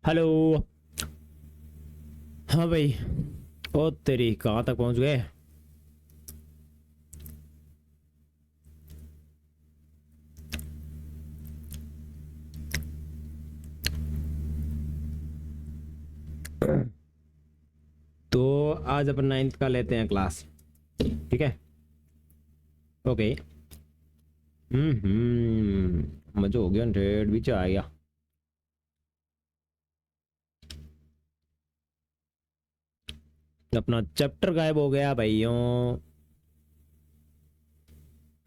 Hello. हाँ भाई। ओ तेरी कहाँ तक पहुँच गए? तो आज अपन 9th का लेते हैं क्लास, ठीक है? ओके। मजा हो गया, 100 भी आ गया। अपना चैप्टर गायब हो गया भाइयों।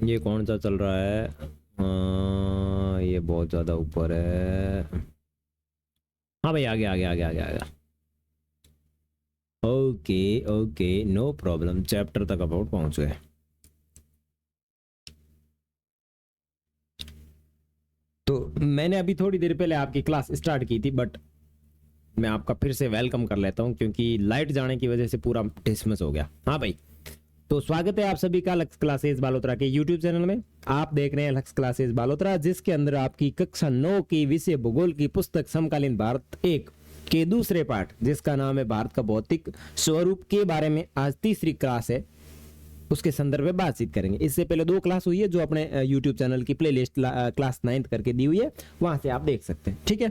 ये कौन सा चल रहा है? ये बहुत ज्यादा ऊपर है। हाँ भाई, आ गया आ गया आ गया आ गया आ गया। Okay okay, no problem, chapter तक अबाउट पहुंच गए। तो मैंने अभी थोड़ी देर पहले आपकी क्लास स्टार्ट की थी, बट मैं आपका फिर से वेलकम कर लेता हूं क्योंकि लाइट जाने की वजह से पूरा डिसमिस हो गया। हाँ भाई, तो स्वागत है आप सभी का लक्स क्लासेस बालोतरा के यूट्यूब चैनल में। आप देख रहे हैं लक्स क्लासेस बालोतरा, जिसके अंदर आपकी कक्षा 9 की विषय भूगोल की पुस्तक समकालीन भारत 1 के दूसरे पार्ट, जिसका नाम है भारत का भौतिक स्वरूप के बारे में आज तीसरी क्लास है, उसके संदर्भ में बातचीत करेंगे। इससे पहले 2 क्लास हुई है जो अपने यूट्यूब चैनल की प्लेलिस्ट क्लास 9th करके दी हुई है, वहां से आप देख सकते हैं, ठीक है?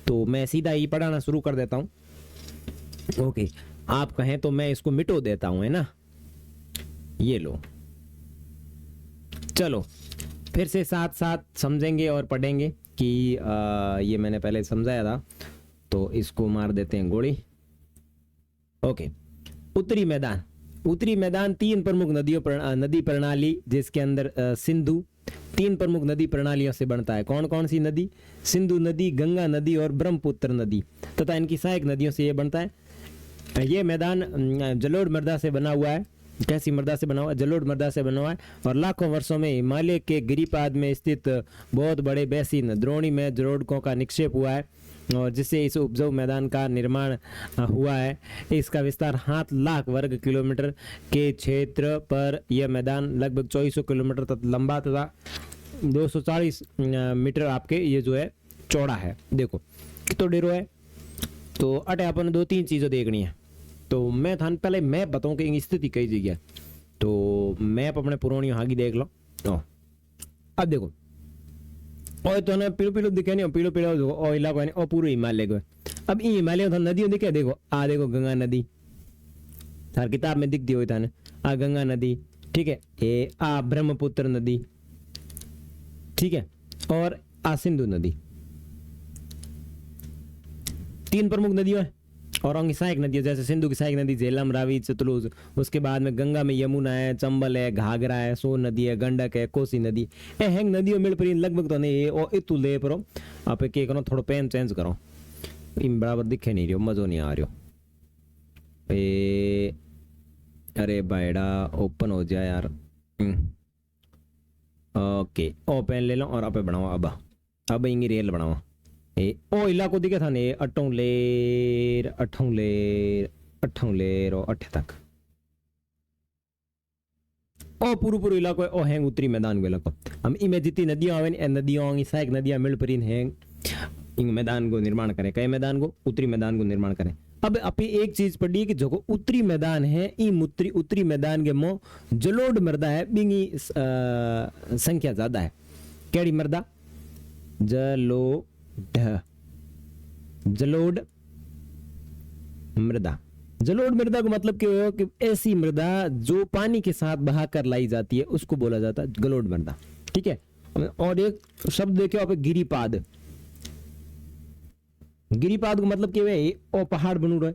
तो मैं सीधा ही पढ़ाना शुरू कर देता हूं। ओके, आप कहें तो मैं इसको मिटो देता हूं, है ना? ये लो, चलो फिर से साथ साथ समझेंगे और पढ़ेंगे कि ये मैंने पहले समझाया था, तो इसको मार देते हैं गोली। ओके, उत्तरी मैदान। उत्तरी मैदान 3 प्रमुख नदी प्रणाली, जिसके अंदर सिंधु 3 प्रमुख नदी प्रणालियों से बनता है। कौन कौन सी नदी? सिंधु नदी, गंगा नदी और ब्रह्मपुत्र नदी, तथा इनकी सहायक नदियों से ये बनता है। ये मैदान जलोढ़ मृदा से बना हुआ है। कैसी मृदा से बना हुआ है? जलोढ़ मृदा से बना हुआ है, और लाखों वर्षों में हिमालय के गिरिपाद में स्थित बहुत बड़े बेसिन द्रोणी में जलोढ़ों का निक्षेप हुआ है, और जिससे इस उपजाऊ मैदान का निर्माण हुआ है। इसका विस्तार 7 लाख वर्ग किलोमीटर के क्षेत्र पर यह मैदान लगभग 2400 किलोमीटर तक लंबा तथा 240 मीटर आपके ये जो है चौड़ा है। देखो कितना डेरो है। तो अटे अपन 2-3 चीज़ें देखनी है। तो मैं थान पहले मैप बताऊँ कि स्थिति कई जगह। तो मैप अपने पुरानी आगे देख लो। अब देखो, और तो ना पीलो पीलो दिखे नहीं, पीलो पीलो ओ इलाको है, और पूरे हिमालय को। अब इन हिमालय में नदियों दिखे, देखो आ देखो गंगा नदी, थार किताब में दिखती हुई था ना, आ गंगा नदी, ठीक है? ये आ ब्रह्मपुत्र नदी, ठीक है? और आ सिंधु नदी। 3 प्रमुख नदियों है, और उनकी सहायक नदियां जैसे सिंधु की सहायक नदी झेलम, रावी, सतलुज। उसके बाद में गंगा में यमुना है, चंबल है, घाघरा है, सोन नदी है, गंडक है, कोसी नदी। ए हैंग नदियों मिल पर लगभग तो नहीं, ओ इतु ले परो आप के करो, थोड़ा पेन चेंज करो, इन बराबर दिखे नहीं रहो, मजो नहीं आ रहा। ए अरे बायड़ा ओपन हो जाए यार। ओके, ओ पेन ले लो और आप बनाओ। अब इंगी रेल बनाओ। ए ओ इलाको दिखे था ने, अठौलेर अठौलेर अठौलेर और अठे तक ओ पूरू पूरू इलाको है, ओ हैंग उत्तरी मैदान को इलाको। हम इमे जितनी नदियां आवे ने, नदियों की सहायक नदियां मिल पर हैंग इन मैदान को निर्माण करें। कई मैदान को? उत्तरी मैदान को निर्माण करें। अब अपनी एक चीज पढ़ी कि जो उत्तरी मैदान है, इन उत्तरी मैदान के मो जलोढ़ मृदा है, बिंगी संख्या ज्यादा है। केड़ी मृदा? जलोढ़ मृदा। जलोढ़ मृदा का मतलब क्या हो कि ऐसी मृदा जो पानी के साथ बहाकर लाई जाती है, उसको बोला जाता है जलोढ़ मृदा, ठीक है? और एक शब्द देखो आप, गिरिपाद। गिरिपाद को मतलब क्या है? ओ पहाड़ बनू रहे,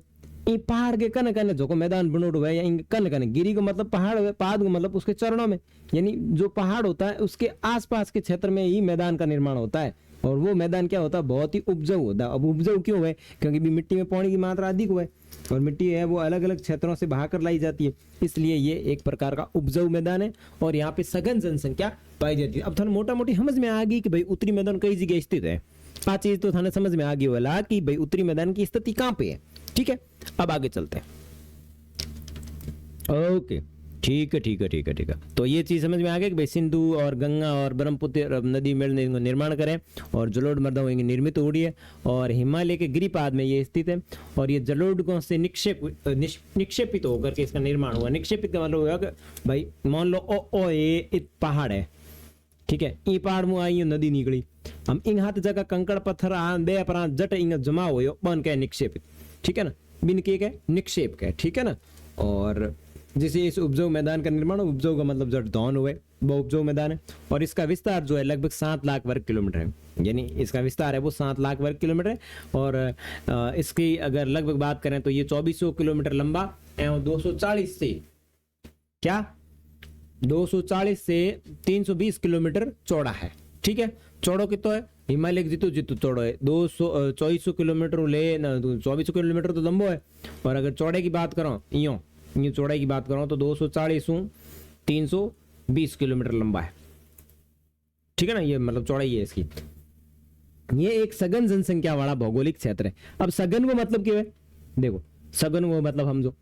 ये पहाड़ के कने कने जो मैदान बनू रहे, या कने कने। गिरी का मतलब पहाड़, पाद का मतलब उसके चरणों में, यानी जो पहाड़ होता है उसके आसपास के क्षेत्र में ही मैदान का निर्माण होता है। और वो मैदान क्या होता है? बहुत ही उपजाऊ होता है। अब उपजाऊ क्यों है? क्योंकि भी मिट्टी में पानी की मात्रा अधिक है, और मिट्टी है वो अलग अलग क्षेत्रों से बहाकर लाई जाती है, इसलिए ये एक प्रकार का उपजाऊ मैदान है, और यहाँ पे सघन जनसंख्या पाई जाती है। अब थाने मोटा मोटी समझ में आ गई कि भाई उत्तरी मैदान कई जगह स्थित है। आ चीज तो थाने समझ में आ गई वाला कि भाई उत्तरी मैदान की स्थिति कहाँ पे है, ठीक है? अब आगे चलते हैं। ओके, ठीक है ठीक है ठीक है ठीक है। तो ये चीज समझ में आ गया कि भाई सिंधु और गंगा और ब्रह्मपुत्र नदी मेल ने इनको निर्माण करें और जलोढ़ इनकी निर्मित हो रही है और हिमालय के गिरिपाद में ये स्थित है और ये जलोढ़ से निक्षेपित होकर के इसका निर्माण हुआ। निक्षेपित का मतलब हुआ कि भाई मान लो ओ ये एक पहाड़ है, ठीक है, ई पहाड़ में आई नदी निकली, हम इन हाथ जगह कंकड़ पत्थर दे पर जट इंग जमा हो बन के निक्षेपित, ठीक है ना, बिन के निक्षेप के, ठीक है ना। और जिसे इस उपजाऊ मैदान का निर्माण, उपजाऊ का मतलब जट धौन हुए, वो उपजाऊ मैदान है और इसका विस्तार जो है लगभग 7 लाख वर्ग किलोमीटर है, यानी इसका विस्तार है वो 7 लाख वर्ग किलोमीटर है। और इसकी अगर लगभग बात करें तो ये 2400 किलोमीटर लंबा एवं 240 से क्या 240 से 320 किलोमीटर चौड़ा है, ठीक है। चौड़ो कितो है, हिमालय जितो जितो चौड़ो है 2400 किलोमीटर ले 2400 किलोमीटर तो लंबो है। और अगर चौड़े की बात करो यूं चौड़ाई की बात करो तो 240 320 किलोमीटर लंबा है, ठीक है ना। ये मतलब चौड़ाई है इसकी। ये एक सघन जनसंख्या वाला भौगोलिक क्षेत्र है। अब सघन को मतलब क्या है, देखो सघन को मतलब समझो,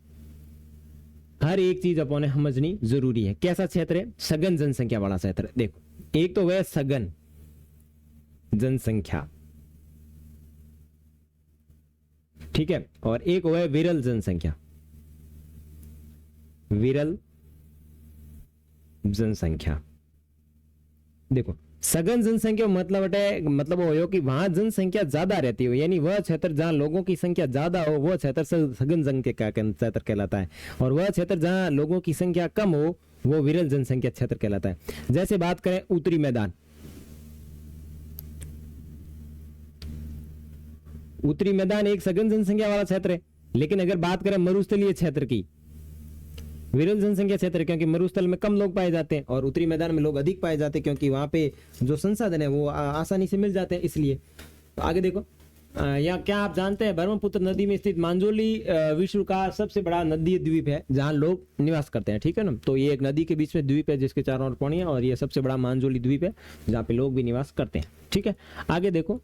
हर एक चीज अपने समझनी जरूरी है। कैसा क्षेत्र है, सघन जनसंख्या वाला क्षेत्र। देखो एक तो वह सघन जनसंख्या, ठीक है, और एक वह विरल जनसंख्या, विरल जनसंख्या। देखो सघन जनसंख्या मतलब हो कि वहां जनसंख्या ज्यादा रहती हो, यानी वह क्षेत्र जहां लोगों की संख्या ज्यादा हो वह क्षेत्र सघन जनसंख्या क्षेत्र कहलाता है। और वह क्षेत्र जहां लोगों की संख्या कम हो वो विरल जनसंख्या क्षेत्र कहलाता है। जैसे बात करें उत्तरी मैदान, उत्तरी मैदान एक सघन जनसंख्या वाला क्षेत्र है, लेकिन अगर बात करें मरुस्थलीय क्षेत्र की, विरल जनसंख्या क्षेत्र, क्योंकि मरुस्थल में कम लोग पाए जाते हैं और उत्तरी मैदान में लोग अधिक पाए जाते हैं, क्योंकि वहां पे जो संसाधन है वो आसानी से मिल जाते हैं इसलिए। तो आगे देखो, यहाँ क्या आप जानते हैं ब्रह्मपुत्र नदी में स्थित मांजोली विश्व का सबसे बड़ा नदी द्वीप है जहाँ लोग निवास करते हैं, ठीक है ना। तो ये एक नदी के बीच में द्वीप है जिसके चारों ओर पानी है और ये सबसे बड़ा मांजोली द्वीप है जहाँ पे लोग भी निवास करते हैं, ठीक है। आगे देखो,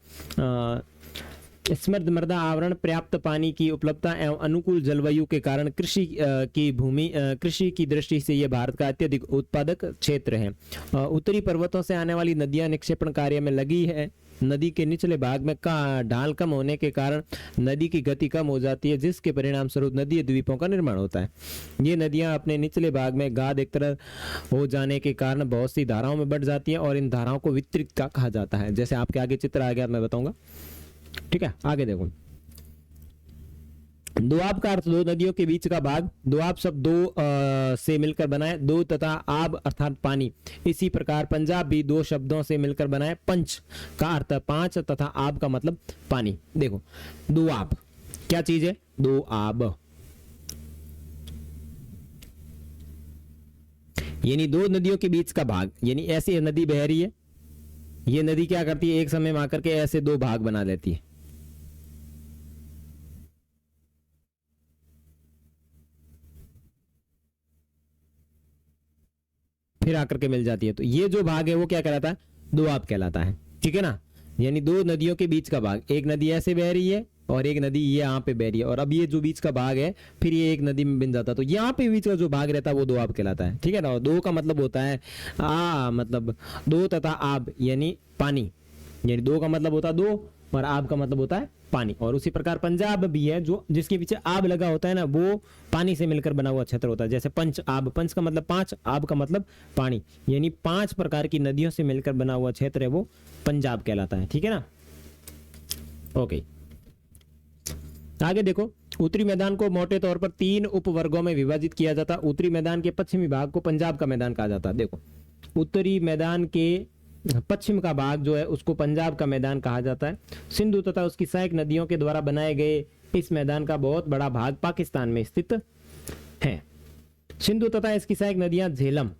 समृद्ध मृदा आवरण, पर्याप्त पानी की उपलब्धता एवं अनुकूल जलवायु के कारण कृषि की दृष्टि से यह भारत का अत्यधिक उत्पादक क्षेत्र है। उत्तरी पर्वतों से आने वाली नदियां निक्षेपण कार्य में लगी है। नदी के निचले भाग में ढाल कम होने के कारण नदी की गति कम हो जाती है, जिसके परिणाम स्वरूप नदी द्वीपों का निर्माण होता है। ये नदियां अपने निचले भाग में गाद एक तरह हो जाने के कारण बहुत सी धाराओं में बढ़ जाती हैं और इन धाराओं को वितरित का कहा जाता है। जैसे आपके आगे चित्र आ गया, मैं बताऊंगा, ठीक है। आगे देखो, दोआब का अर्थ दो नदियों के बीच का भाग। दोआब शब्द दो से मिलकर बना है, दो तथा आब अर्थात पानी। इसी प्रकार पंजाब भी दो शब्दों से मिलकर बना है, पंच का अर्थ पांच तथा आब का मतलब पानी। देखो दोआब क्या चीज है, दोआब यानी दो नदियों के बीच का भाग, यानी ऐसी नदी बह रही है, ये नदी क्या करती है एक समय में आकर के ऐसे दो भाग बना लेती है, फिर आकर के मिल जाती है। तो ये जो भाग है वो क्या कहलाता है, दोआब कहलाता है, ठीक है ना। यानी दो नदियों के बीच का भाग, एक नदी ऐसे बह रही है और एक नदी ये यहाँ पे बह रही है, और अब ये जो बीच का भाग है फिर ये एक नदी में बन जाता है, तो यहाँ पे बीच का जो भाग रहता है वो दोआब कहलाता है, ठीक है ना। और दो का मतलब होता है मतलब दो तथा आब यानी पानी, यानी दो का मतलब होता है दो और आब का मतलब होता है पानी। और उसी प्रकार पंजाब भी है जो जिसके पीछे आब लगा होता है ना, वो पानी से मिलकर बना हुआ क्षेत्र होता है। जैसे पंच आब, पंच का मतलब पांच, आब का मतलब पानी, यानी 5 प्रकार की नदियों से मिलकर बना हुआ क्षेत्र है वो पंजाब कहलाता है, ठीक है ना। ओके, आगे देखो, उत्तरी मैदान को मोटे तौर पर 3 उपवर्गों में विभाजित किया जाता है। उत्तरी मैदान के पश्चिमी भाग को पंजाब का मैदान कहा जाता है। देखो उत्तरी मैदान के पश्चिम का भाग जो है उसको पंजाब का मैदान कहा जाता है। सिंधु तथा उसकी सहायक नदियों के द्वारा बनाए गए इस मैदान का बहुत बड़ा भाग पाकिस्तान में स्थित है। सिंधु तथा इसकी सहायक नदियां झेलम,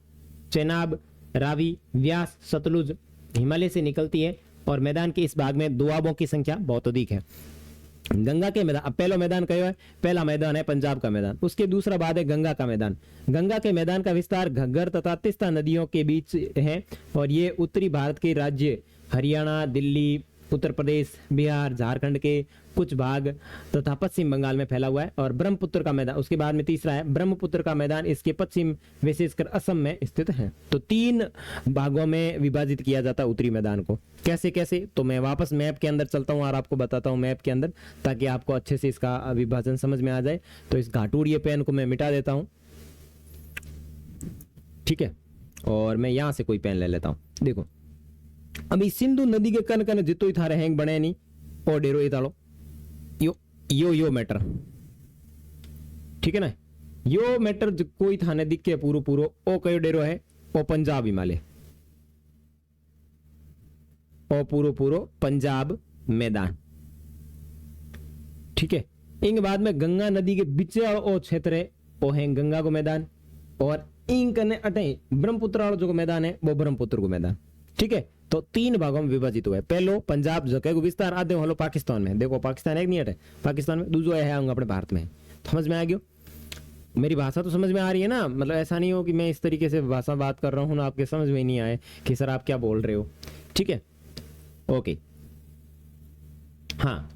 चेनाब, रावी, व्यास, सतलुज हिमालय से निकलती है और मैदान के इस भाग में दोआबों की संख्या बहुत अधिक है। गंगा के मैदान, अब पहला मैदान कयो है, पहला मैदान है पंजाब का मैदान, उसके दूसरा बाद है गंगा का मैदान। गंगा के मैदान का विस्तार घग्गर तथा तीस्ता नदियों के बीच है और ये उत्तरी भारत के राज्य हरियाणा, दिल्ली, उत्तर प्रदेश, बिहार, झारखंड के कुछ भाग तथा पश्चिम बंगाल में फैला हुआ है। और ब्रह्मपुत्र का मैदान, उसके बाद में तीसरा है ब्रह्मपुत्र का मैदान, इसके पश्चिम विशेषकर असम में स्थित है। तो 3 भागों में विभाजित किया जाता है उत्तरी मैदान को। कैसे कैसे, तो मैं वापस मैप के अंदर चलता हूँ और आपको बताता हूँ मैप के अंदर, ताकि आपको अच्छे से इसका विभाजन समझ में आ जाए। तो इस घाटूड़िए पेन को मैं मिटा देता हूँ, ठीक है, और मैं यहां से कोई पेन ले लेता हूं। देखो अभी सिंधु नदी के कन कन जितो ही थारे हैंग बने नहीं और डेरो इतालो यो मैटर, ठीक है ना। यो मैटर कोई थाने दिख के पूरो पूरो ओ कयो डेरो है ओ पंजाब हिमालय, ओ पूरो पूरो पंजाब मैदान, ठीक है। इंग बाद में गंगा नदी के बीच ओ क्षेत्र है ओ है गंगा को मैदान, और इंग कने अटे ब्रह्मपुत्र वाला जो मैदान है वो ब्रह्मपुत्र को मैदान, ठीक है। तो 3 भागों में विभाजित हुआ है। पहलो पंजाब जके को विस्तार आधे हलो पाकिस्तान में, देखो पाकिस्तान एक नहीं हटे पाकिस्तान में, दूसरा है अपने भारत में। समझ में आ गया? मेरी भाषा तो समझ में आ रही है ना, मतलब ऐसा नहीं हो कि मैं इस तरीके से भाषा बात कर रहा हूँ ना आपके समझ में नहीं आए कि सर आप क्या बोल रहे हो, ठीक है, ओके। हाँ,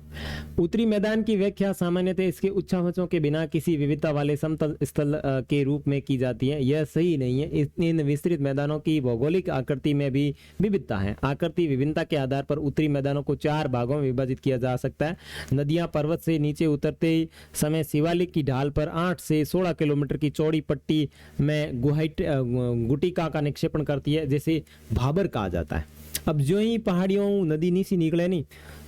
उत्तरी मैदान की व्याख्या सामान्यतः इसके उच्चावचों के बिना किसी विविधता वाले समतल स्थल के रूप में की जाती है। यह सही नहीं है। इन विस्तृत मैदानों की भौगोलिक आकृति में भी विविधता है। आकृति विभिन्नता के आधार पर उत्तरी मैदानों को 4 भागों में विभाजित किया जा सकता है। नदियां पर्वत से नीचे उतरते समय शिवालिक की ढाल पर 8 से 16 किलोमीटर की चौड़ी पट्टी में गुटिका का निक्षेपण करती है, जिसे भाबर कहा जाता है। अब जो ही पहाड़ियों नदी नीचे निकले नहीं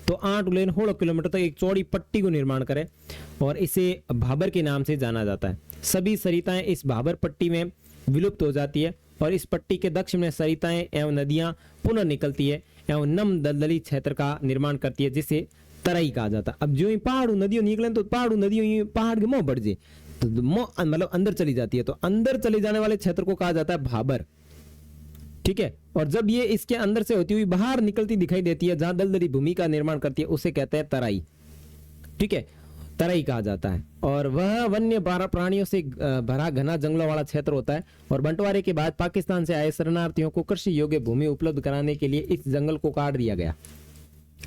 तो 8 उलेन 16 किलोमीटर तक एक चौड़ी पट्टी को निर्माण करे और इसे भाबर के नाम से जाना जाता है। सभी सरिताएं इस भाबर पट्टी में विलुप्त हो जाती है और इस पट्टी के दक्षिण में सरिताएं एवं नदियां पुनः निकलती है एवं नम दलदली क्षेत्र का निर्माण करती है, जिसे तराई कहा जाता है। अब जो ही पहाड़ नदियों निकले तो पहाड़ नदियों पहाड़ के मुंह बढ़ जाए तो मतलब अंदर चली जाती है, तो अंदर चले जाने वाले क्षेत्र को कहा जाता है भाबर, ठीक है। और जब ये इसके अंदर से होती हुई बाहर निकलती दिखाई देती है, जहां दलदली भूमि का निर्माण करती है, उसे कहते हैं तराई, ठीक है, तराई कहा जाता है। और वह वन्य प्राणियों से भरा घना जंगलों वाला क्षेत्र होता है। और बंटवारे के बाद पाकिस्तान से आए शरणार्थियों को कृषि योग्य भूमि उपलब्ध कराने के लिए इस जंगल को काट दिया गया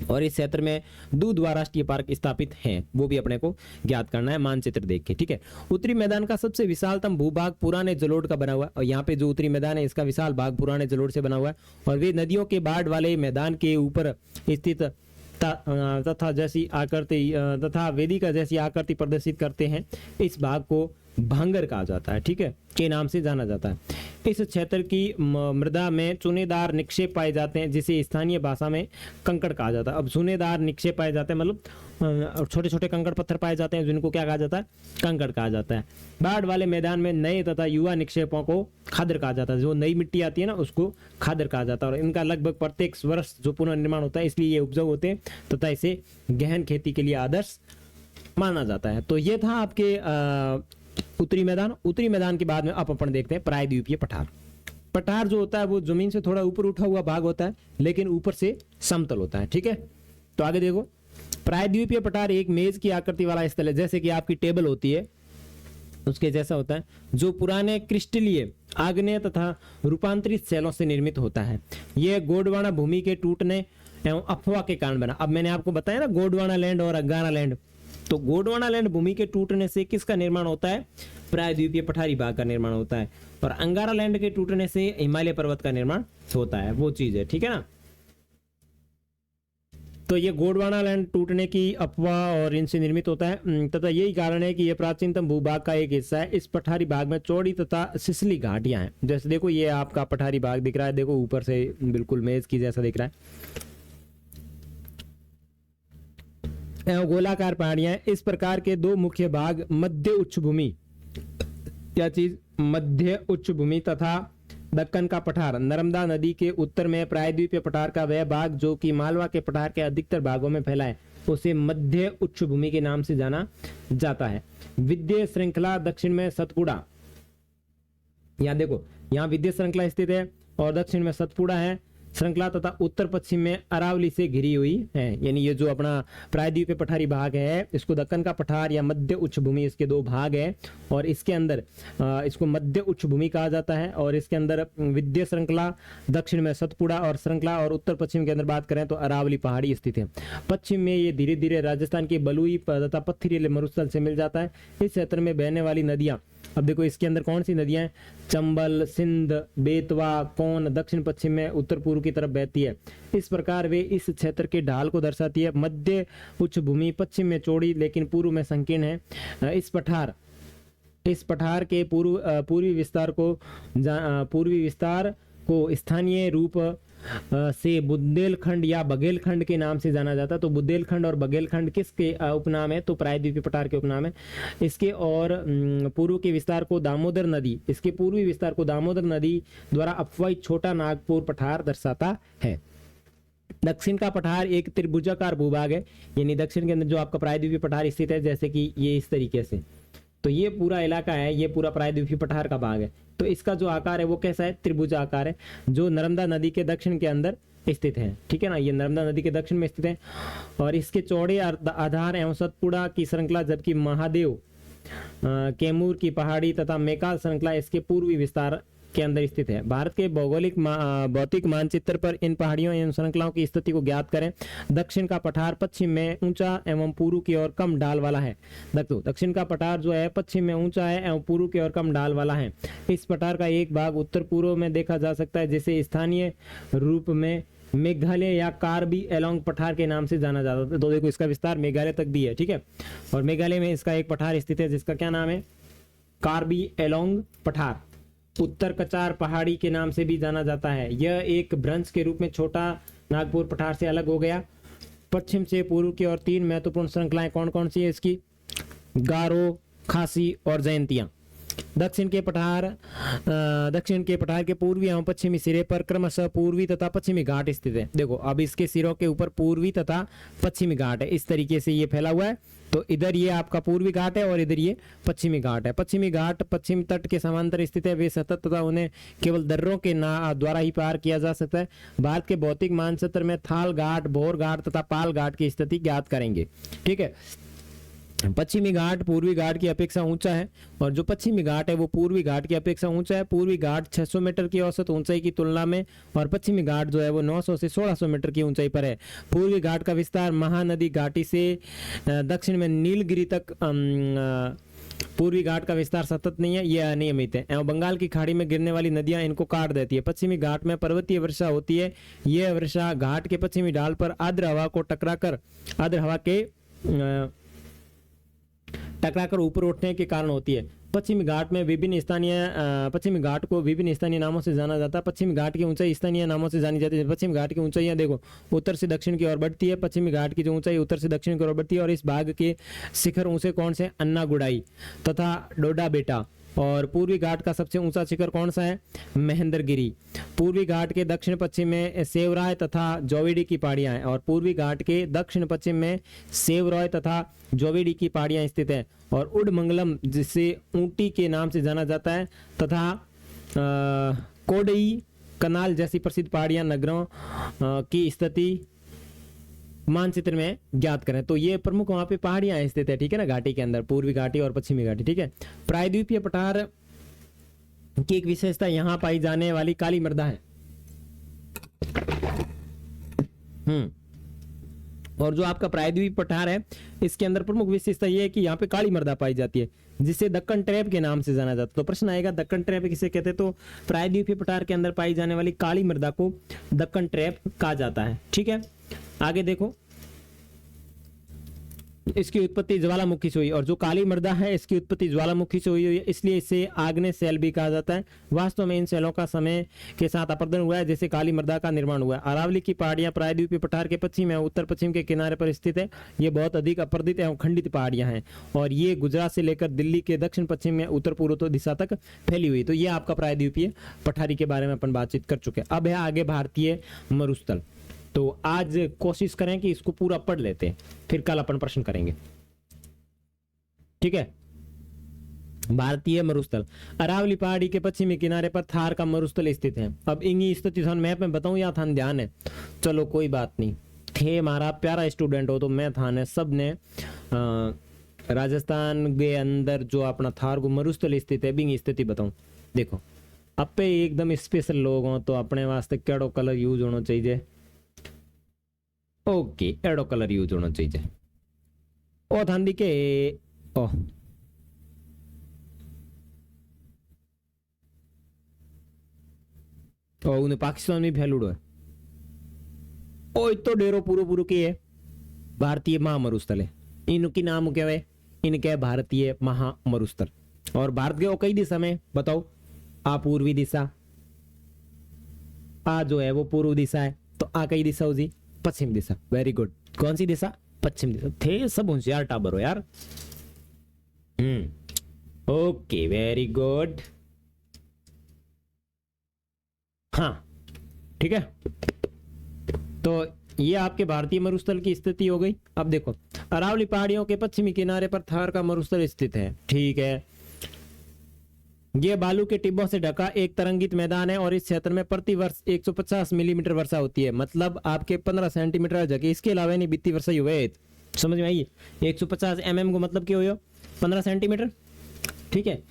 और इस क्षेत्र में दूधवा राष्ट्रीय पार्क स्थापित हैं, वो भी अपने को ज्ञात करना है मानचित्र देख के, ठीक है। उत्तरी मैदान का सबसे विशालतम भूभाग पुराने जलोढ़ का बना हुआ है और यहाँ पे जो उत्तरी मैदान है इसका विशाल भाग पुराने जलोढ़ से बना हुआ है और वे नदियों के बाढ़ वाले मैदान के ऊपर स्थित तथा वेदिका जैसी आकृति प्रदर्शित करते हैं। इस भाग को भांगर कहा जाता है, ठीक है, के नाम से जाना जाता है। इस क्षेत्र की मृदा में चुनेदार निक्षेप पाए जाते हैं, जिसे स्थानीय भाषा में कंकड़ कहा जाता है। अब चुनेदार निक्षेप पाए जाते हैं मतलब छोटे छोटे कंकड़ पत्थर पाए जाते हैं, जिनको क्या कहा जाता है, कंकड़ कहा जाता है। बाढ़ वाले मैदान में नए तथा युवा निक्षेपों को खादर कहा जाता है। जो नई मिट्टी आती है ना उसको खादर कहा जाता है और इनका लगभग प्रत्येक वर्ष जो पुनर्निर्माण होता है, इसलिए ये उपजाऊ होते हैं तथा इसे गहन खेती के लिए आदर्श माना जाता है। तो ये था आपके उत्तरी मैदान। उत्तरी मैदान के बाद में अब अपन देखते हैं प्रायद्वीपीय पठार। पठार जो होता है वो जमीन से थोड़ा ऊपर उठा हुआ भाग होता है, लेकिन ऊपर से समतल होता है, ठीक है। तो आगे देखो, प्रायद्वीपीय पठार एक मेज की आकृति वाला स्थल है, जैसे कि आपकी टेबल होती है उसके जैसा होता है, जो पुराने क्रिस्टलीय आग्नेय तथा रूपांतरित शैलों से निर्मित होता है। यह गोंडवाना भूमि के टूटने एवं अफवाह के कारण बना। अब मैंने आपको बताया ना गोंडवाना लैंड और अंगारा लैंड, तो गोंडवाना लैंड भूमि के टूटने से किसका निर्माण होता है, प्रायद्वीपीय पठारी भाग का निर्माण होता है, और अंगारा लैंड के टूटने से हिमालय पर्वत का निर्माण होता है, वो चीज है, ठीक है ना। तो ये गोंडवाना लैंड टूटने की अफवाह और इनसे निर्मित होता है तथा यही कारण है कि यह प्राचीनतम भूभाग का एक हिस्सा है। इस पठारी भाग में चौड़ी तथा सिसली घाटियां हैं, जैसे देखो ये आपका पठारी भाग दिख रहा है, देखो ऊपर से बिल्कुल मेज की जैसा दिख रहा है, गोलाकार पहाड़ियां। इस प्रकार के 2 मुख्य भाग मध्य उच्च भूमि, क्या चीज, मध्य उच्च भूमि तथा दक्कन का पठार। नर्मदा नदी के उत्तर में प्रायद्वीपीय पठार का वह भाग जो कि मालवा के पठार के अधिकतर भागों में फैला है, उसे मध्य उच्च भूमि के नाम से जाना जाता है। विंध्य श्रृंखला दक्षिण में सतपुड़ा, यहाँ देखो यहाँ विंध्य श्रृंखला स्थित है और दक्षिण में सतपुड़ा है, श्रृंखला तथा उत्तर पश्चिम में अरावली से घिरी हुई है। यानी ये जो अपना प्रायद्वीपीय पठारी भाग है, इसको दक्कन का पठार या मध्य उच्च भूमि, इसके दो भाग है और इसके अंदर इसको मध्य उच्च भूमि कहा जाता है और इसके अंदर विंध्य श्रृंखला, दक्षिण में सतपुड़ा और श्रृंखला और उत्तर पश्चिम के अंदर बात करें तो अरावली पहाड़ी स्थित है। पश्चिम में ये धीरे धीरे राजस्थान की बलुई तथा पथरीले मरुस्थल से मिल जाता है। इस क्षेत्र में बहने वाली नदियां, अब देखो इसके अंदर कौन सी नदियां हैं, चंबल, सिंध, बेतवा, कौन दक्षिण पश्चिम में उत्तर पूर्व की तरफ बहती है। इस प्रकार वे इस क्षेत्र के ढाल को दर्शाती है। मध्य उच्च भूमि पश्चिम में चौड़ी लेकिन पूर्व में संकीर्ण है। इस पठार के पूर्वी विस्तार को स्थानीय रूप से बुंदेलखंड या बघेलखंड के नाम से जाना जाता है। तो बुंदेलखंड और बघेलखंड किसके उपनाम है, तो प्रायद्वीपीय पठार के उपनाम है। इसके और पूर्व के विस्तार को दामोदर नदी, इसके पूर्वी विस्तार को दामोदर नदी द्वारा अपवाहित छोटा नागपुर पठार दर्शाता है। दक्षिण का पठार एक त्रिभुजाकार भूभाग है, यानी दक्षिण के अंदर जो आपका प्रायद्वीपीय पठार स्थित है, जैसे कि ये इस तरीके से, तो ये पूरा इलाका है, ये पूरा प्रायद्वीपीय पठार का भाग है। तो इसका जो आकार है वो कैसा है, त्रिभुज आकार है, जो नर्मदा नदी के दक्षिण के अंदर स्थित है। ठीक है ना, ये नर्मदा नदी के दक्षिण में स्थित है और इसके चौड़े आधार एवं सतपुड़ा की श्रृंखला, जबकि महादेव, कैमूर की पहाड़ी तथा मेकाल श्रृंखला इसके पूर्वी विस्तार के अंदर स्थित है। भारत के भौतिक मानचित्र पर इन पहाड़ियों एवं श्रृंखलाओं की स्थिति को ज्ञात करें। दक्षिण का पठार पश्चिम में ऊंचा एवं पूर्व की ओर कम ढाल वाला है। दक्षिण का पठार जो है पश्चिम में ऊंचा है एवं पूर्व की ओर कम ढाल वाला है। इस पठार का एक भाग उत्तर पूर्व में देखा जा सकता है, जिसे स्थानीय रूप में मेघालय या कार्बी एलोंग पठार के नाम से जाना जाता है। तो देखो इसका विस्तार मेघालय तक भी है। ठीक है, और मेघालय में इसका एक पठार स्थित है जिसका क्या नाम है, कार्बी एलोंग पठार। उत्तर कचार पहाड़ी के नाम से भी जाना जाता है। यह एक भ्रंश के रूप में छोटा नागपुर पठार से अलग हो गया। पश्चिम से पूर्व की ओर तीन महत्वपूर्ण श्रृंखलाएं कौन कौन सी है इसकी, गारो, खासी और जयंतियां। दक्षिण के पठार के पूर्वी एवं पश्चिमी सिरे पर क्रमशः पूर्वी तथा पश्चिमी घाट स्थित है। देखो अब इसके सिरों के ऊपर पूर्वी तथा पश्चिमी घाट है, इस तरीके से ये फैला हुआ है। तो इधर ये आपका पूर्वी घाट है और इधर ये पश्चिमी घाट है। पश्चिमी घाट पश्चिम तट के समांतर स्थित है। वे सतत तथा उन्हें केवल दर्रों के द्वारा ही पार किया जा सकता है। भारत के भौतिक मानचित्र में थाल घाट, भोर घाट तथा पाल घाट की स्थिति ज्ञात करेंगे। ठीक है, पश्चिमी घाट पूर्वी घाट की अपेक्षा ऊंचा है और जो पश्चिमी घाट है वो पूर्वी घाट की अपेक्षा ऊंचा है। पूर्वी घाट 600 मीटर की औसत ऊंचाई की तुलना में और पश्चिमी घाट जो है वो 900 से 1600 मीटर की ऊंचाई पर है। पूर्वी घाट का विस्तार महानदी घाटी से दक्षिण में नीलगिरी तक, पूर्वी घाट का विस्तार सतत नहीं है, यह अनियमित है एवं बंगाल की खाड़ी में गिरने वाली नदियां इनको काट देती है। पश्चिमी घाट में पर्वतीय वर्षा होती है। यह वर्षा घाट के पश्चिमी ढाल पर आर्द्र हवा के टकराकर ऊपर उठने के कारण होती है। पश्चिमी घाट को विभिन्न स्थानीय नामों से जाना जाता है। पश्चिमी घाट की ऊंचाई स्थानीय नामों से जानी जाती है। पश्चिमी घाट की ऊंचाइयां देखो उत्तर से दक्षिण की ओर बढ़ती है। पश्चिमी घाट की जो ऊंचाई उत्तर से दक्षिण की ओर बढ़ती है और इस भाग के शिखर ऊंचे कौन से, अन्ना गुड़ाई तथा डोडा बेटा। और पूर्वी घाट का सबसे ऊंचा शिखर कौन सा है, महेंद्रगिरी। पूर्वी घाट के दक्षिण पश्चिम में सेवराय तथा जोवेडी की पहाड़ियां हैं और पूर्वी घाट के दक्षिण पश्चिम में सेवराय तथा जोवेडी की पहाड़ियां स्थित है। और उडमंगलम जिसे ऊंटी के नाम से जाना जाता है तथा कोडई कनाल जैसी प्रसिद्ध पहाड़ियां नगरों की स्थिति मानचित्र में ज्ञात करें। तो ये प्रमुख वहां पे पहाड़ियां स्थित है। ठीक है ना, घाटी के अंदर पूर्वी घाटी और पश्चिमी घाटी। ठीक है, प्रायद्वीपीय पठार की एक विशेषता यहाँ पाई जाने वाली काली मृदा है। और जो आपका प्रायद्वीपीय पठार है इसके अंदर प्रमुख विशेषता ये है कि यहाँ पे काली मृदा पाई जाती है जिसे दक्कन ट्रैप के नाम से जाना जाता है। तो प्रश्न आएगा दक्कन ट्रैप किसे कहते हैं, तो प्रायद्वीपीय पठार के अंदर पाई जाने वाली काली मृदा को दक्कन ट्रैप कहा जाता है। ठीक है, आगे देखो, इसकी उत्पत्ति ज्वालामुखी से हुई और जो काली मृदा है इसकी उत्पत्ति ज्वालामुखी से हुई है, इसलिए इसे आग्नेय शैल भी कहा जाता है। वास्तव में इन शैलों का समय के साथ अपरदन हुआ है जिससे काली मृदा का निर्माण हुआ है। अरावली की पहाड़ियां प्रायद्वीपीय पठार के पश्चिम एवं उत्तर पश्चिम के किनारे पर स्थित है। ये बहुत अधिक अपरदित एवं खंडित पहाड़ियां हैं और ये गुजरात से लेकर दिल्ली के दक्षिण पश्चिम में उत्तर पूर्व दिशा तक फैली हुई। तो ये आपका प्रायद्वीपीय पठारी के बारे में अपन बातचीत कर चुके हैं। अब है आगे भारतीय मरुस्थल। तो आज कोशिश करें कि इसको पूरा पढ़ लेते हैं, फिर कल अपन प्रश्न करेंगे। ठीक है, भारतीय मरुस्थल अरावली पहाड़ी के पश्चिमी किनारे पर थार का मरुस्थल स्थित है। अब इंगी स्थिति थान मैप में बताऊं या थान ध्यान है? चलो कोई बात नहीं, थे हमारा प्यारा स्टूडेंट हो तो मैं थाने सब ने राजस्थान के अंदर जो अपना थार को मरुस्थल स्थित है बिंगी स्थिति बताऊं। देखो अपे एकदम स्पेशल लोग हो तो अपने वास्ते केड़ो कलर यूज होना चाहिए? ओके एडो कलर यूज होना चाहिए। ओ थान दी के ओ और उन्हें पाकिस्तान में फैलूड़ो है। ओ इतो डेरो पूरो पूरो के है भारतीय महामरुस्थल है। इनकी नाम क्या है? इनके भारतीय महामरुस्थल। और भारत के कई दिशा में बताओ? आ पूर्वी दिशा, आ जो है वो पूर्व दिशा है, तो आ कई दिशा हो जी? पश्चिम दिशा। Very good. कौन सी दिशा? पश्चिम दिशा। थे सब होशियार टाबर हो यार। Okay very good. हाँ ठीक है, तो ये आपके भारतीय मरुस्थल की स्थिति हो गई। अब देखो अरावली पहाड़ियों के पश्चिमी किनारे पर थार का मरुस्थल स्थित है। ठीक है, ये बालू के टिब्बों से ढका एक तरंगित मैदान है और इस क्षेत्र में प्रति वर्ष 150 मिलीमीटर वर्षा होती है। मतलब आपके 15 सेंटीमीटर जगह, इसके अलावा नहीं बीती वर्षा हुए। समझ में आई? 150 को मतलब क्या हो? 15 सेंटीमीटर। ठीक है,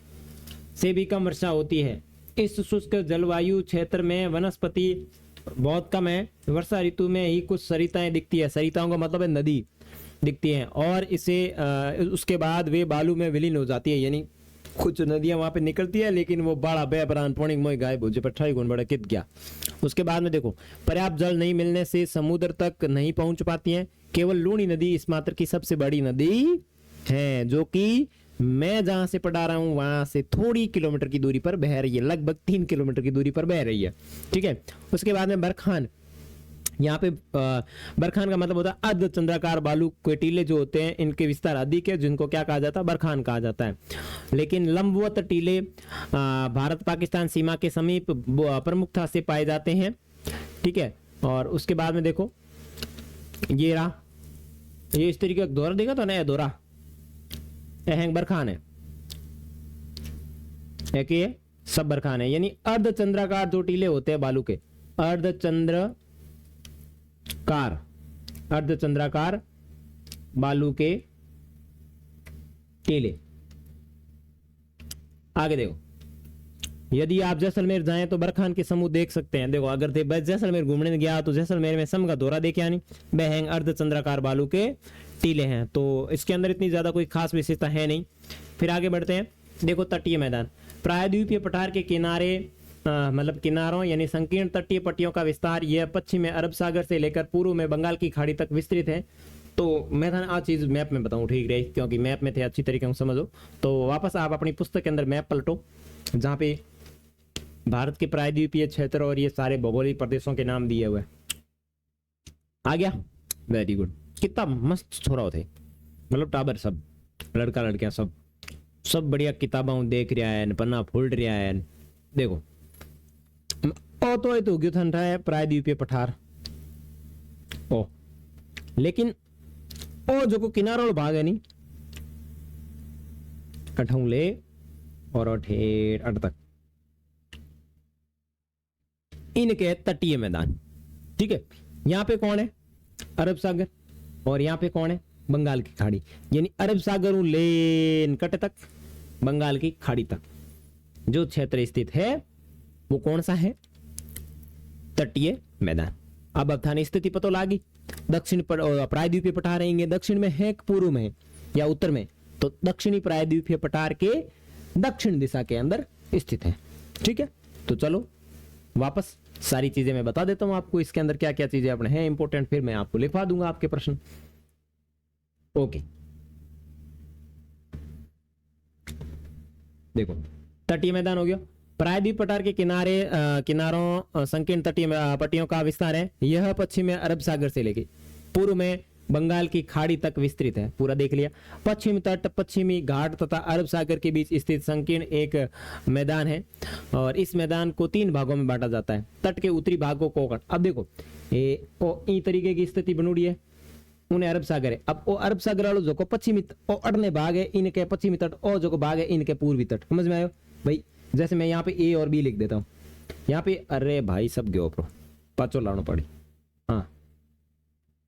से भी कम वर्षा होती है। इस शुष्क जलवायु क्षेत्र में वनस्पति बहुत कम है। वर्षा ऋतु में ही कुछ सरिताएं दिखती है। सरिताओं का मतलब है नदी दिखती है, और इसे उसके बाद वे बालू में विलीन हो जाती है। यानी कुछ नदियां वहां पे निकलती है लेकिन वो बड़ा बेपरान पौनी मोई गायब हो जाए पठाई गुण बड़ा कित गया। उसके बाद में देखो पर्याप्त जल नहीं मिलने से समुद्र तक नहीं पहुंच पाती है। केवल लूणी नदी इस मात्र की सबसे बड़ी नदी है, जो कि मैं जहां से पढ़ा रहा हूं वहां से थोड़ी किलोमीटर की दूरी पर बह रही है, लगभग 3 किलोमीटर की दूरी पर बह रही है। ठीक है, उसके बाद में बरखान। यहाँ पे बरखान का मतलब होता है अर्ध चंद्राकार बालू के टीले जो होते हैं, इनके विस्तार अधिक है, जिनको क्या कहा जाता है? बरखान कहा जाता है। लेकिन लंबवत टीले भारत पाकिस्तान सीमा के समीप प्रमुखता से पाए जाते हैं। ठीक है, और उसके बाद में देखो ये रहा, ये इस तरीके का दोहरा देखा तो ना, दोहरा अहंग बरखान है, एक ये सब बरखान है। यानी अर्ध चंद्राकार जो टीले होते हैं बालू के, अर्ध चंद्राकार बालू के टीले। आगे देखो, यदि आप जैसलमेर जाएं तो बरखान के समूह देख सकते हैं। देखो अगर थे बस जैसलमेर घूमने गया तो जैसलमेर में सम का दौरा देखे आनी, बहंग अर्ध चंद्राकार बालू के टीले हैं। तो इसके अंदर इतनी ज्यादा कोई खास विशेषता है नहीं। फिर आगे बढ़ते हैं। देखो तटीय मैदान, प्रायद्वीपीय पठार के किनारे मतलब किनारों यानी संकीर्ण तटीय पट्टियों का विस्तार यह पश्चिम में अरब सागर से लेकर पूर्व में बंगाल की खाड़ी तक विस्तृत है। तो मैं था आ चीज मैप में बताऊं, ठीक रहे, क्योंकि मैप में थे अच्छी तरीके से समझो। तो वापस आप अपनी पुस्तक के अंदर मैप पलटो, जहां पे भारत के प्रायद्वीपीय क्षेत्र और ये सारे भौगोलिक प्रदेशों के नाम दिए हुए। आ गया? Very good. कितना मस्त छोरा थे, मतलब टाबर सब, लड़का लड़कियां सब बढ़िया किताबों देख रहा है, पन्ना फुल रहा है। देखो ओ तो उग्यो ठंडा है प्रायद्वीपीय पठार ओ, लेकिन ओ जो को किनारा वाला भाग है नी, अठों ले और ठेठ अट तक इनके तटीय मैदान। ठीक है, यहां पे कौन है? अरब सागर, और यहां पे कौन है? बंगाल की खाड़ी। यानी अरब सागर लेन कट तक बंगाल की खाड़ी तक जो क्षेत्र स्थित है वो कौन सा है? तटीय मैदान। अब थानी स्थिति पता लागी, दक्षिण प्रायद्वीपीय पठार रहेंगे, दक्षिण में है, पूर्व में है या उत्तर में? तो दक्षिणी प्रायद्वीपीय पठार के दक्षिण दिशा के अंदर स्थित है। ठीक है, तो चलो वापस सारी चीजें मैं बता देता हूं आपको, इसके अंदर क्या क्या चीजें अपने हैं इंपॉर्टेंट, फिर मैं आपको लिखवा दूंगा आपके प्रश्न। ओके, देखो तटीय मैदान हो गया, प्रायद्वीप पठार के किनारों संकीर्ण तटीय पट्टियों का विस्तार है। यह पश्चिम में अरब सागर से लेके पूर्व में बंगाल की खाड़ी तक विस्तृत है। पूरा देख लिया। पश्चिमी तट, पश्चिमी घाट तथा अरब सागर के बीच स्थित संकीर्ण एक मैदान है, और इस मैदान को 3 भागों में बांटा जाता है। तट के उत्तरी भाग को कोकण। अब देखो ये तरीके की स्थिति बनूड़ी है, उन्हें अरब सागर है। अब वो अरब सागर वालों जो को पश्चिमी ओ अड़ने भाग है इनके पश्चिमी तट, और जो को भाग है इनके पूर्वी तट। समझ में आयो भाई? जैसे मैं यहाँ पे ए और बी लिख देता हूँ यहाँ पे। अरे भाई सब गयो प्रो पाचो लाना पड़ी। हाँ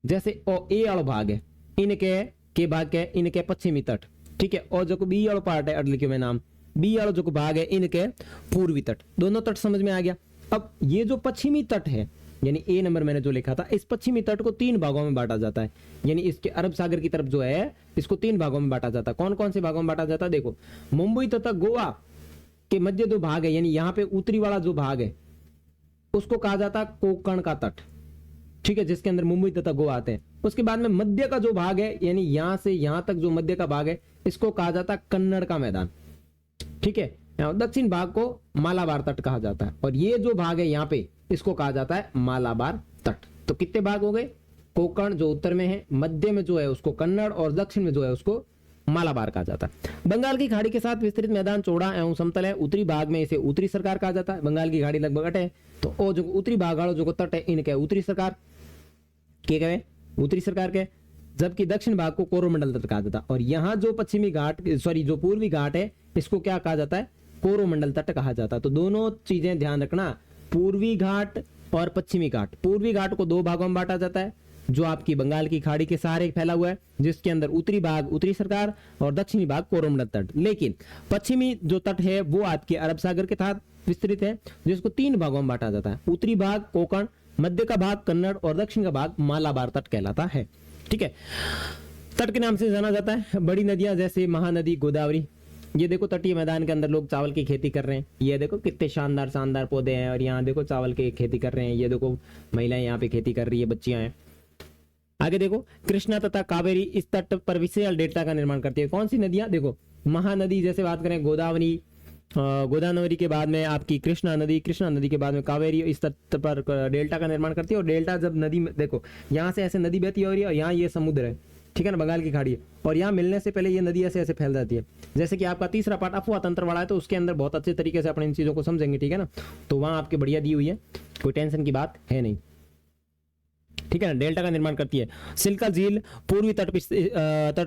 जैसे ओ ए वाला भाग है इनके के भाग के इनके पश्चिमी तट, ठीक है। और जो को बी वाला पार्ट है अड़ लिखे में नाम, बी वाला जो को भाग है इनके पूर्वी तट। दोनों तट समझ में आ गया। अब ये जो पश्चिमी तट है यानी ए नंबर मैंने जो लिखा था, इस पश्चिमी तट को 3 भागों में बांटा जाता है। यानी इसके अरब सागर की तरफ जो है इसको 3 भागों में बांटा जाता है। कौन कौन से भागों में बांटा जाता है? देखो मुंबई तथा गोवा के मध्य जो भाग है यानी यहाँ पे उत्तरी वाला जो भाग है उसको कहा जाता है कोंकण का तट, ठीक है, जिसके अंदर मुंबई तथा गोवा आते हैं। उसके बाद में मध्य का जो भाग है यानी यहां से यहां तक जो मध्य का भाग है इसको कहा जाता है कन्नड़ का मैदान, ठीक है। दक्षिण भाग को मालाबार तट कहा जाता है, और ये जो भाग है यहाँ पे इसको कहा जाता है मालाबार तट। तो कितने भाग हो गए? कोंकण जो उत्तर में है, मध्य में जो है उसको कन्नड़, और दक्षिण में जो है उसको मालाबार कहा जाता है। बंगाल की खाड़ी के साथ विस्तृत मैदान चौड़ा एवं समतल है। उत्तरी भाग में इसे उत्तरी सरकार कहा जाता है। बंगाल की खाड़ी लगभग अटे, तो ओ जो उत्तरी भाग वालों जो तट है इनके उत्तरी सरकार के कहे उत्तरी सरकार के, जबकि दक्षिण भाग को कोरोमंडल तट कहा जाता है। और यहाँ जो पश्चिमी घाट जो पूर्वी घाट है इसको क्या कहा जाता है? कोरोमंडल तट कहा जाता है। तो दोनों चीजें ध्यान रखना, पूर्वी घाट और पश्चिमी घाट। पूर्वी घाट को 2 भागों में बांटा जाता है जो आपकी बंगाल की खाड़ी के सहारे फैला हुआ है, जिसके अंदर उत्तरी भाग उत्तरी सरकार और दक्षिणी भाग कोरोमंडल तट। लेकिन पश्चिमी जो तट है वो आपके अरब सागर के साथ विस्तृत है, जिसको 3 भागों में बांटा जाता है। उत्तरी भाग कोंकण, मध्य का भाग कन्नड़ और दक्षिण का भाग मालाबार तट कहलाता है, ठीक है। तट के नाम से जाना जाता है बड़ी नदियां जैसे महानदी, गोदावरी। ये देखो तटीय मैदान के अंदर लोग चावल की खेती कर रहे हैं। ये देखो कितने शानदार शानदार पौधे हैं, और यहाँ देखो चावल की खेती कर रहे हैं। ये देखो महिलाएं यहाँ पे खेती कर रही है, बच्चियां हैं। आगे देखो कृष्णा तथा कावेरी इस तट पर विशाल डेल्टा का निर्माण करती है। कौन सी नदियां? देखो महानदी जैसे बात करें गोदावरी, गोदावरी के बाद में आपकी कृष्णा नदी, कृष्णा नदी के बाद में कावेरी इस तट पर डेल्टा का निर्माण करती है। और डेल्टा जब नदी में देखो यहाँ से ऐसे नदी बहती है और यहाँ ये समुद्र है, ठीक है ना, बंगाल की खाड़ी है, और यहाँ मिलने से पहले ये नदी ऐसे ऐसे फैल जाती है। जैसे कि आपका तीसरा पार्ट अफवाह तंत्र वाला है तो उसके अंदर बहुत अच्छे तरीके से अपने इन चीजों को समझेंगे, ठीक है ना। तो वहां आपके बढ़िया दी हुई है, कोई टेंशन की बात है नहीं, ठीक है ना। डेल्टा का निर्माण करती है। चिल्का झील पूर्वी तट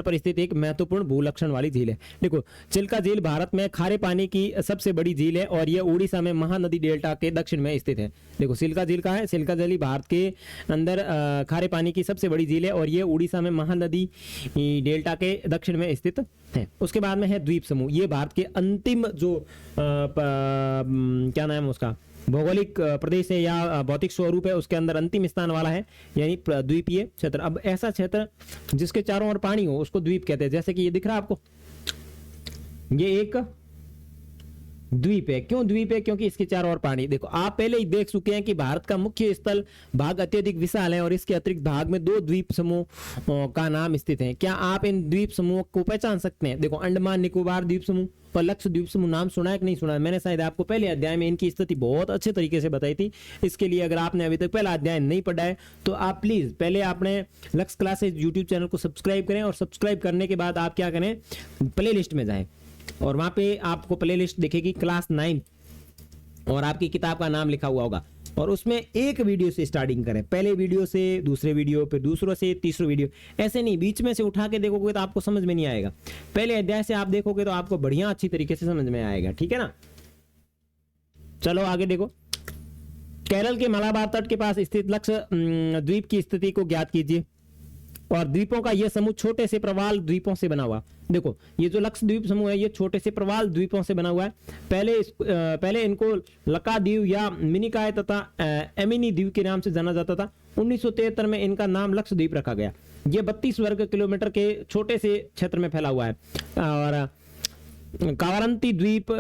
पर स्थित एक महत्वपूर्ण भूलक्षण वाली झील है। देखो चिल्का झील भारत में खारे पानी की सबसे बड़ी झील है और यह उड़ीसा में महानदी डेल्टा के दक्षिण में स्थित है। देखो चिल्का झील कहाँ है? चिल्का झील भारत के अंदर खारे पानी की सबसे बड़ी झील है और यह उड़ीसा में महानदी डेल्टा के दक्षिण में स्थित है। उसके बाद में है द्वीप समूह। ये भारत के अंतिम जो क्या नाम है उसका भौगोलिक प्रदेश है या भौतिक स्वरूप है, उसके अंदर अंतिम स्थान वाला है, यानी द्वीपीय क्षेत्र। अब ऐसा क्षेत्र जिसके चारों ओर पानी हो उसको द्वीप कहते हैं। जैसे कि ये दिख रहा है आपको, ये एक द्वीप है। क्यों द्वीप है? क्योंकि इसके चारों ओर पानी। देखो आप पहले ही देख चुके हैं कि भारत का मुख्य स्थल भाग अत्यधिक विशाल है और इसके अतिरिक्त भाग में 2 द्वीप समूह का नाम स्थित है। क्या आप इन द्वीप समूह को पहचान सकते हैं? देखो अंडमान निकोबार द्वीप समूह और लक्षद्वीप समूह, नाम सुना है कि नहीं सुना है? मैंने शायद आपको पहले अध्याय में इनकी स्थिति बहुत अच्छे तरीके से बताई थी। इसके लिए अगर आपने अभी तक पहला अध्याय नहीं पढ़ा है तो आप प्लीज पहले आपने लक्ष्य क्लासेस यूट्यूब चैनल को सब्सक्राइब करें, और सब्सक्राइब करने के बाद आप क्या करें, प्ले लिस्ट में जाएं और वहां पे आपको प्ले लिस्ट दिखेगी क्लास 9 और आपकी किताब का नाम लिखा हुआ होगा, और उसमें एक वीडियो से स्टार्टिंग करें। पहले वीडियो से दूसरे वीडियो, फिर दूसरों से तीसरा वीडियो, ऐसे नहीं बीच में से उठा के देखोगे तो आपको समझ में नहीं आएगा। पहले अध्याय से आप देखोगे तो आपको बढ़िया अच्छी तरीके से समझ में आएगा, ठीक है ना। चलो आगे देखो। केरल के मलाबार तट के पास स्थित लक्षद्वीप की स्थिति को ज्ञात कीजिए। और द्वीपों का यह समूह छोटे से प्रवाल द्वीपों से बना हुआ। देखो ये जो लक्षद्वीप समूह है ये छोटे से प्रवाल द्वीपों से बना हुआ है। पहले इनको लकाद्वीप या मिनिकाय तथा एमिनी द्वीप के नाम से जाना जाता था। 1973 में इनका नाम लक्षद्वीप रखा गया। ये 32 वर्ग किलोमीटर के छोटे से क्षेत्र में फैला हुआ है। और कावरंती द्वीप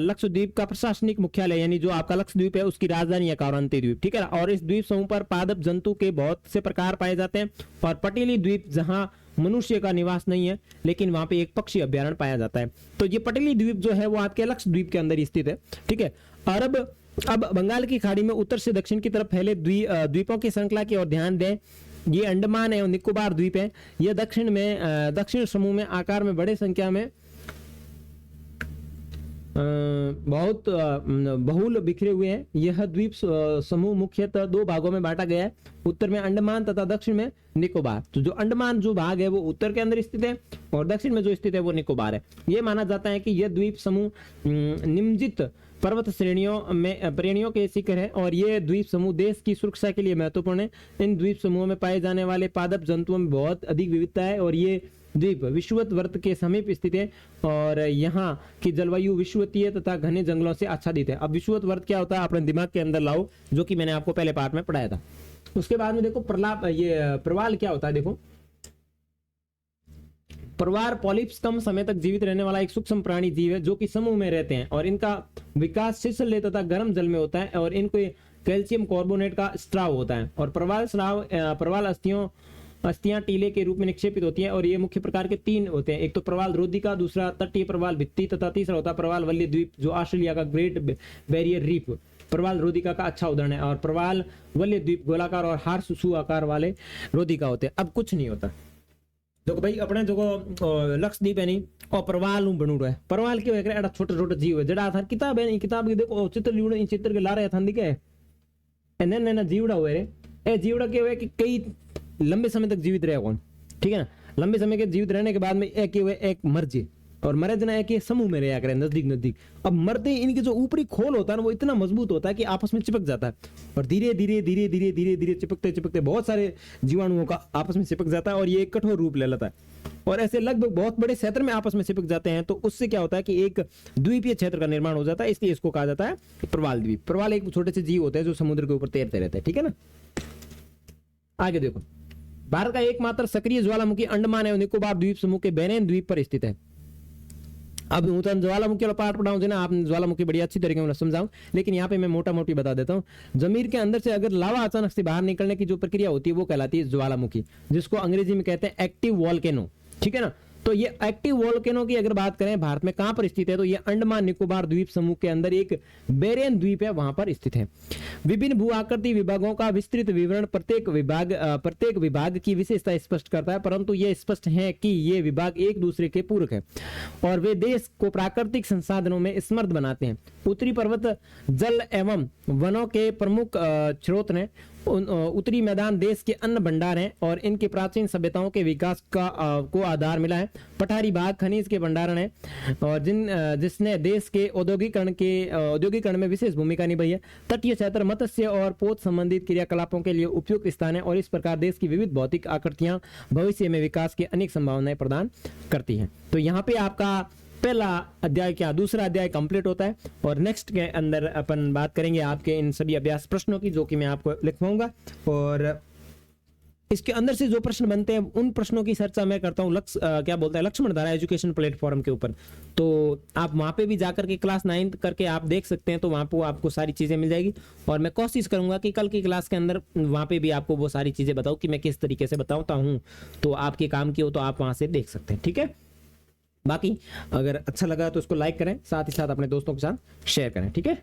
लक्षद्वीप का प्रशासनिक मुख्यालय, यानी जो आपका लक्षद्वीप है उसकी राजधानी है कावरंती द्वीप, ठीक है ना। और इस द्वीप समूह पर पादप जंतु के बहुत से प्रकार पाए जाते हैं। और पटेली द्वीप जहां मनुष्य का निवास नहीं है लेकिन वहां पे एक पक्षी अभ्यारण्य पाया जाता है। तो ये पटेली द्वीप जो है वो आपके लक्षद्वीप के अंदर स्थित है, ठीक है। और अब बंगाल की खाड़ी में उत्तर से दक्षिण की तरफ फैले द्वीपों की श्रृंखला की ओर ध्यान दें। ये अंडमान एवं निकोबार द्वीप है। ये दक्षिण समूह में आकार में बड़े संख्या में बहुत बहुल बिखरे हुए हैं। यह द्वीप समूह मुख्यतः दो भागों में बांटा गया है, उत्तर में अंडमान तथा दक्षिण में निकोबार। तो जो अंडमान जो भाग है वो उत्तर के अंदर स्थित है और दक्षिण में जो स्थित है वो निकोबार है। ये माना जाता है कि यह द्वीप समूह निम्नलिखित पर्वत श्रेणियों के शिखर है और ये द्वीप समूह देश की सुरक्षा के लिए महत्वपूर्ण है। इन द्वीप समूहों में पाए जाने वाले पादप जंतुओं में बहुत अधिक विविधता है और ये द्वीप विषुवत के समीप स्थित है और यहाँ की जलवायु विषुवतीय तथा घने जंगलों से आच्छादित है। अब विषुवत वर्त क्या होता है अपने दिमाग के अंदर लाओ, जो कि मैंने आपको पहले पार्ट में पढ़ाया था। उसके बाद में देखो प्रवाल क्या होता है। देखो प्रवाल पॉलिप्स कम समय तक जीवित रहने वाला एक सूक्ष्म प्राणी जीव है जो कि समूह में रहते हैं और इनका विकास शिशल्य तथा गर्म जल में होता है और इनको कैल्शियम कार्बोनेट का स्राव होता है और प्रवाल अस्थियां टीले के रूप में निक्षेपित होती है और ये मुख्य प्रकार के तीन होते हैं। एक तो प्रवाल रोधिका, दूसरा तटीय प्रवाल भित्ति तथा तीसरा होता है प्रवाल वल्ली द्वीप जो ऑस्ट्रेलिया का ग्रेट बैरियर रीफ प्रवाल रोधिका का अच्छा उदाहरण है और प्रवाल वल्ली द्वीप गोलाकार और हार सुसु आकार वाले रोधिका होते हैं। अब कुछ नहीं होता। देखो भाई अपने जो लक्षद्वीप है नहीं और प्रवाल बनू रहा है। प्रवाल क्यों है? छोटे छोटे जीव है जड़ा था किताब है, किताब देखो चित्र लियो इन चित्र के ला रहे था दिखे नैना जीवड़ा हुए रे। ए जीवड़ा क्या हुआ कि कई लंबे समय तक जीवित रहे कौन, ठीक है ना। लंबे समय के जीवित रहने के बाद में एक हुए एक मर्जी और मरे जना एक समूह में रहा करे नजदीक नजदीक। अब मरते इनके जो ऊपरी खोल होता है ना वो इतना मजबूत होता है कि आपस में चिपक जाता है और धीरे धीरे धीरे धीरे धीरे धीरे चिपकते चिपकते बहुत सारे जीवाणुओं का आपस में चिपक जाता है और ये एक कठोर रूप ले लेता है और ऐसे लगभग बहुत बड़े क्षेत्र में आपस में चिपक जाते हैं। तो उससे क्या होता है कि एक द्वीपीय क्षेत्र का निर्माण हो जाता है, इसलिए इसको कहा जाता है प्रवाल द्वीप। प्रवाल एक छोटे से जीव होते हैं जो समुद्र के ऊपर तैरते रहते हैं, ठीक है ना। आगे देखो भारत का एकमात्र सक्रिय ज्वालामुखी अंडमान एवं निकोबार द्वीप समूह के बेरेन द्वीप पर स्थित है। अब ज्वालामुखी वाला पार्ट पढ़ाऊं ना, आप ज्वालामुखी बड़ी अच्छी तरीके में समझाऊं, लेकिन यहाँ पे मैं मोटा मोटी बता देता हूँ। जमीन के अंदर से अगर लावा अचानक से बाहर निकलने की जो प्रक्रिया होती है वो कहलाती है ज्वालामुखी, जिसको अंग्रेजी में कहते हैं एक्टिव वॉल्केनो, ठीक है ना। तो ये एक्टिव वोल्केनो की अगर बात करें भारत में कहां पर स्थित है तो ये अंडमान निकोबार द्वीप समूह के अंदर एक बेरेन द्वीप है, वहां पर स्थित है। विभिन्न भू आकृति विभागों का विस्तृत विवरण प्रत्येक विभाग की विशेषता स्पष्ट करता है, परंतु यह स्पष्ट है कि ये विभाग एक दूसरे के पूरक है और वे देश को प्राकृतिक संसाधनों में समृद्ध बनाते हैं। उत्तरी पर्वत जल एवं वनों के प्रमुख स्रोत हैं। उत्तरी मैदान देश के अन्न भंडार हैं और इनके प्राचीन सभ्यताओं के विकास को आधार मिला है। पठारी भाग खनिज के भंडारण है और जिसने देश के औद्योगिकरण में विशेष भूमिका निभाई है। तटीय क्षेत्र मत्स्य और पोत संबंधित क्रियाकलापों के लिए उपयुक्त स्थान है और इस प्रकार देश की विविध भौतिक आकृतियां भविष्य में विकास की अनेक संभावनाएं प्रदान करती हैं। तो यहाँ पे आपका पहला अध्याय क्या दूसरा अध्याय कंप्लीट होता है और नेक्स्ट के अंदर अपन बात करेंगे आपके इन सभी अभ्यास प्रश्नों की, जो कि मैं आपको लिखवाऊंगा और इसके अंदर से जो प्रश्न बनते हैं उन प्रश्नों की चर्चा मैं करता हूँ लक्ष्मण धारा एजुकेशन प्लेटफॉर्म के ऊपर। तो आप वहां पे भी जाकर के क्लास 9 करके आप देख सकते हैं, तो वहां पे आपको सारी चीजें मिल जाएगी और मैं कोशिश करूंगा कि कल की क्लास के अंदर वहां पे भी आपको वो सारी चीजें बताऊं कि मैं किस तरीके से बताता हूँ, तो आपके काम की हो तो आप वहां से देख सकते हैं, ठीक है। बाकी अगर अच्छा लगा तो इसको लाइक करें, साथ ही साथ अपने दोस्तों के साथ शेयर करें, ठीक है।